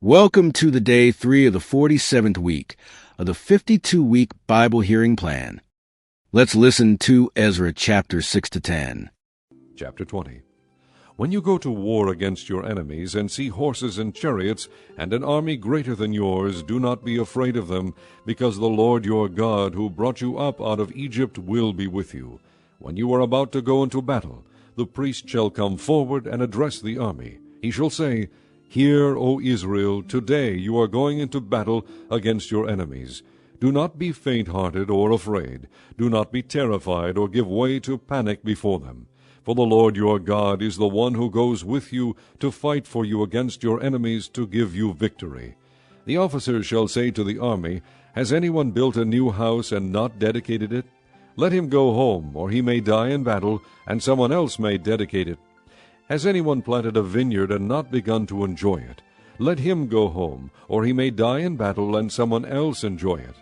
Welcome to the day 3 of the 47th week of the 52-week Bible hearing plan. Let's listen to Ezra chapters 6 to 10. Chapter 20. When you go to war against your enemies and see horses and chariots and an army greater than yours, do not be afraid of them, because the Lord your God, who brought you up out of Egypt, will be with you. When you are about to go into battle, the priest shall come forward and address the army. He shall say, Hear, O Israel, today you are going into battle against your enemies. Do not be faint-hearted or afraid. Do not be terrified or give way to panic before them. For the Lord your God is the one who goes with you to fight for you against your enemies to give you victory. The officers shall say to the army, Has anyone built a new house and not dedicated it? Let him go home, or he may die in battle, and someone else may dedicate it. Has anyone planted a vineyard and not begun to enjoy it? Let him go home, or he may die in battle, and someone else enjoy it.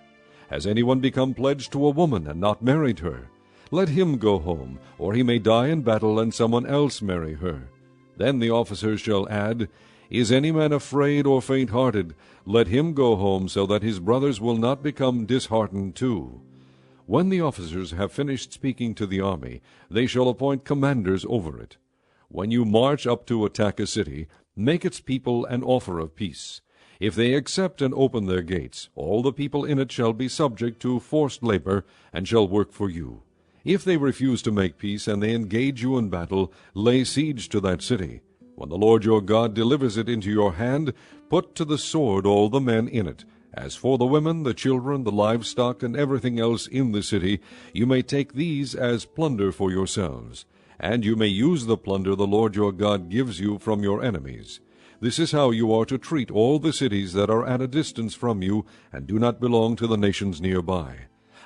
Has anyone become pledged to a woman and not married her? Let him go home, or he may die in battle, and someone else marry her. Then the officers shall add, Is any man afraid or faint-hearted? Let him go home, so that his brothers will not become disheartened too. When the officers have finished speaking to the army, they shall appoint commanders over it. When you march up to attack a city, make its people an offer of peace. If they accept and open their gates, all the people in it shall be subject to forced labor, and shall work for you. If they refuse to make peace, and they engage you in battle, lay siege to that city. When the Lord your God delivers it into your hand, put to the sword all the men in it. As for the women, the children, the livestock, and everything else in the city, you may take these as plunder for yourselves. And you may use the plunder the Lord your God gives you from your enemies. This is how you are to treat all the cities that are at a distance from you, and do not belong to the nations nearby.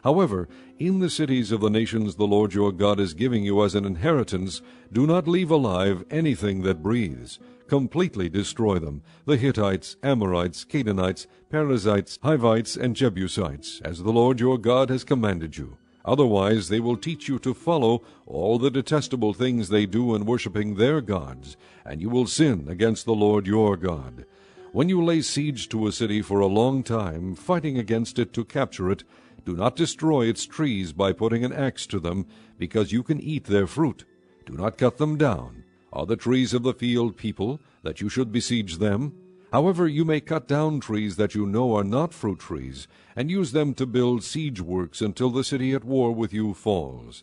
However, in the cities of the nations the Lord your God is giving you as an inheritance, do not leave alive anything that breathes. Completely destroy them, the Hittites, Amorites, Canaanites, Perizzites, Hivites, and Jebusites, as the Lord your God has commanded you. Otherwise they will teach you to follow all the detestable things they do in worshiping their gods, and you will sin against the Lord your God. When you lay siege to a city for a long time, fighting against it to capture it, do not destroy its trees by putting an axe to them, because you can eat their fruit. Do not cut them down. Are the trees of the field people, that you should besiege them? However, you may cut down trees that you know are not fruit trees, and use them to build siege works until the city at war with you falls.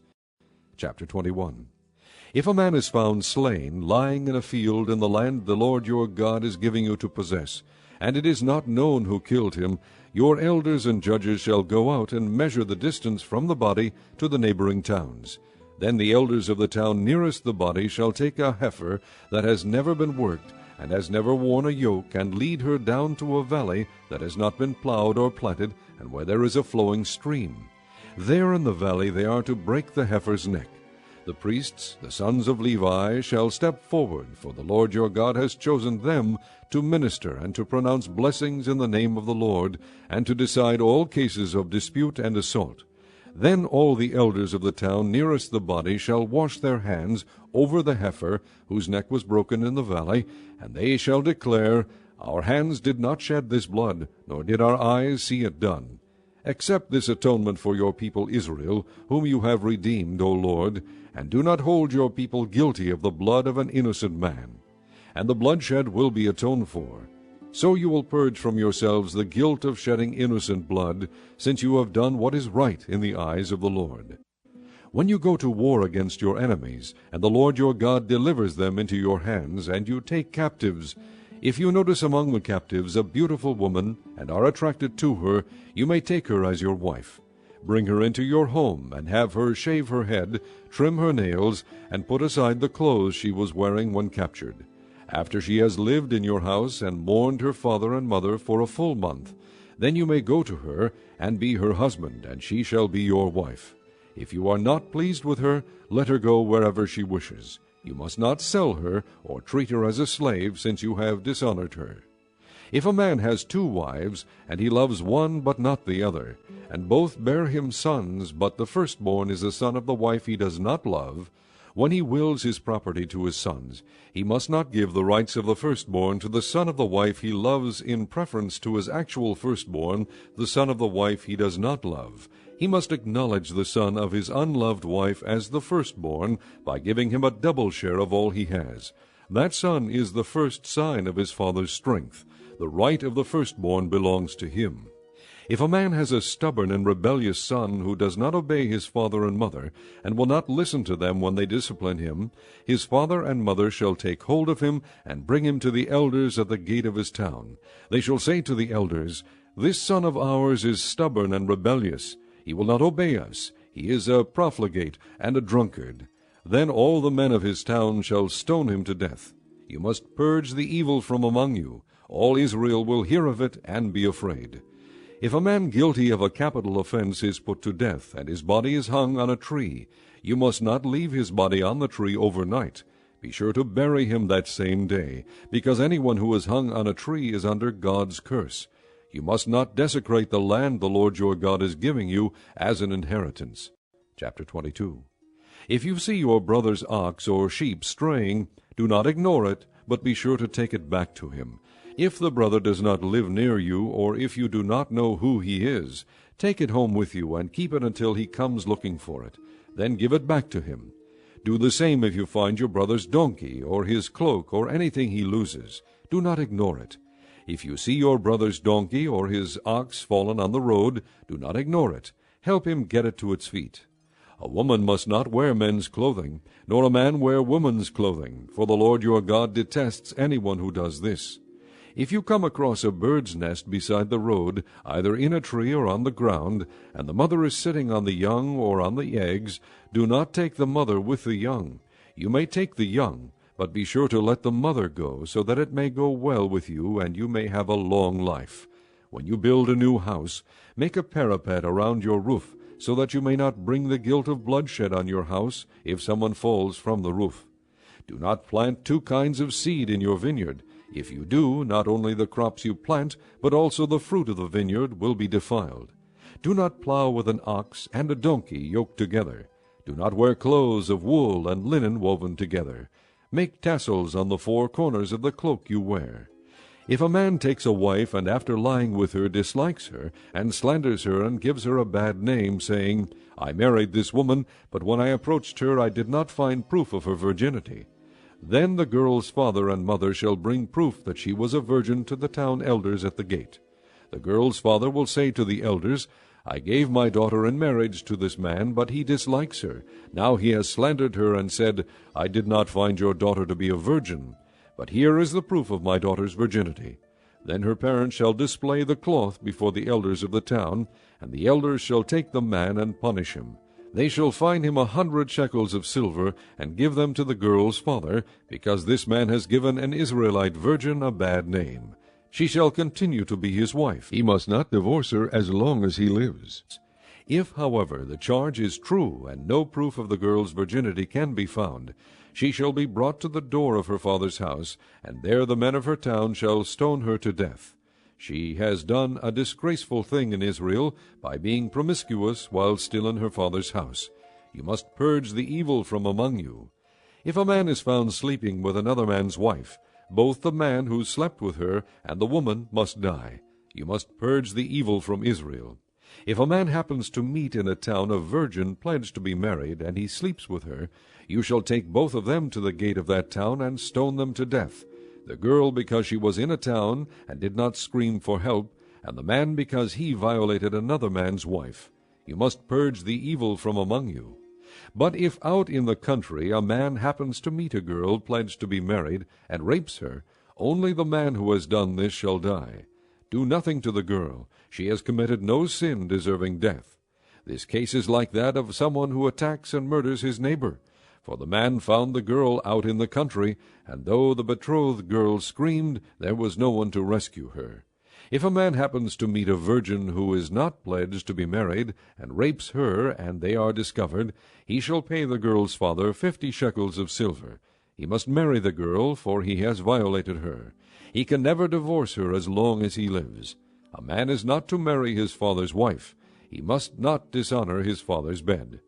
Chapter 21. If a man is found slain, lying in a field in the land the Lord your God is giving you to possess, and it is not known who killed him, your elders and judges shall go out and measure the distance from the body to the neighboring towns. Then the elders of the town nearest the body shall take a heifer that has never been worked, and has never worn a yoke, and lead her down to a valley that has not been plowed or planted, and where there is a flowing stream. There in the valley they are to break the heifer's neck. The priests, the sons of Levi, shall step forward, for the Lord your God has chosen them to minister and to pronounce blessings in the name of the Lord, and to decide all cases of dispute and assault. Then all the elders of the town nearest the body shall wash their hands over the heifer whose neck was broken in the valley, and they shall declare, Our hands did not shed this blood, nor did our eyes see it done. Accept this atonement for your people Israel, whom you have redeemed, O Lord, and do not hold your people guilty of the blood of an innocent man. And the bloodshed will be atoned for. So you will purge from yourselves the guilt of shedding innocent blood, since you have done what is right in the eyes of the Lord. When you go to war against your enemies, and the Lord your God delivers them into your hands, and you take captives, if you notice among the captives a beautiful woman, and are attracted to her, you may take her as your wife. Bring her into your home, and have her shave her head, trim her nails, and put aside the clothes she was wearing when captured. After she has lived in your house and mourned her father and mother for a full month, then you may go to her and be her husband, and she shall be your wife. If you are not pleased with her, let her go wherever she wishes. You must not sell her or treat her as a slave, since you have dishonored her. If a man has 2 wives, and he loves one but not the other, and both bear him sons, but the firstborn is the son of the wife he does not love, When he wills his property to his sons, he must not give the rights of the firstborn to the son of the wife he loves in preference to his actual firstborn, the son of the wife he does not love. He must acknowledge the son of his unloved wife as the firstborn by giving him a double share of all he has. That son is the first sign of his father's strength. The right of the firstborn belongs to him. If a man has a stubborn and rebellious son who does not obey his father and mother, and will not listen to them when they discipline him, his father and mother shall take hold of him and bring him to the elders at the gate of his town. They shall say to the elders, This son of ours is stubborn and rebellious. He will not obey us. He is a profligate and a drunkard. Then all the men of his town shall stone him to death. You must purge the evil from among you. All Israel will hear of it and be afraid. If a man guilty of a capital offense is put to death, and his body is hung on a tree, you must not leave his body on the tree overnight. Be sure to bury him that same day, because anyone who is hung on a tree is under God's curse. You must not desecrate the land the Lord your God is giving you as an inheritance. Chapter 22. If you see your brother's ox or sheep straying, do not ignore it, but be sure to take it back to him. If the brother does not live near you, or if you do not know who he is, take it home with you and keep it until he comes looking for it. Then give it back to him. Do the same if you find your brother's donkey, or his cloak, or anything he loses. Do not ignore it. If you see your brother's donkey or his ox fallen on the road, do not ignore it. Help him get it to its feet. A woman must not wear men's clothing, nor a man wear woman's clothing, for the Lord your God detests anyone who does this. If you come across a bird's nest beside the road, either in a tree or on the ground, and the mother is sitting on the young or on the eggs, do not take the mother with the young. You may take the young, but be sure to let the mother go, so that it may go well with you, and you may have a long life. When you build a new house, make a parapet around your roof, so that you may not bring the guilt of bloodshed on your house if someone falls from the roof. Do not plant two kinds of seed in your vineyard. If you do, not only the crops you plant, but also the fruit of the vineyard will be defiled. Do not plow with an ox and a donkey yoked together. Do not wear clothes of wool and linen woven together. Make tassels on the four corners of the cloak you wear. If a man takes a wife and after lying with her dislikes her, and slanders her and gives her a bad name, saying, I married this woman, but when I approached her I did not find proof of her virginity, then the girl's father and mother shall bring proof that she was a virgin to the town elders at the gate. The girl's father will say to the elders, I gave my daughter in marriage to this man, but he dislikes her. Now he has slandered her and said, I did not find your daughter to be a virgin. But here is the proof of my daughter's virginity. Then her parents shall display the cloth before the elders of the town, and the elders shall take the man and punish him. They shall fine him 100 shekels of silver, and give them to the girl's father, because this man has given an Israelite virgin a bad name. She shall continue to be his wife. He must not divorce her as long as he lives. If, however, the charge is true, and no proof of the girl's virginity can be found, she shall be brought to the door of her father's house, and there the men of her town shall stone her to death. She has done a disgraceful thing in Israel by being promiscuous while still in her father's house. You must purge the evil from among you. If a man is found sleeping with another man's wife, both the man who slept with her and the woman must die. You must purge the evil from Israel. If a man happens to meet in a town a virgin pledged to be married, and he sleeps with her, you shall take both of them to the gate of that town and stone them to death. The girl because she was in a town and did not scream for help, and the man because he violated another man's wife. You must purge the evil from among you. But if out in the country a man happens to meet a girl pledged to be married, and rapes her, only the man who has done this shall die. Do nothing to the girl. She has committed no sin deserving death. This case is like that of someone who attacks and murders his neighbor. For the man found the girl out in the country, and though the betrothed girl screamed, there was no one to rescue her. If a man happens to meet a virgin who is not pledged to be married, and rapes her, and they are discovered, he shall pay the girl's father 50 shekels of silver. He must marry the girl, for he has violated her. He can never divorce her as long as he lives. A man is not to marry his father's wife. He must not dishonor his father's bed.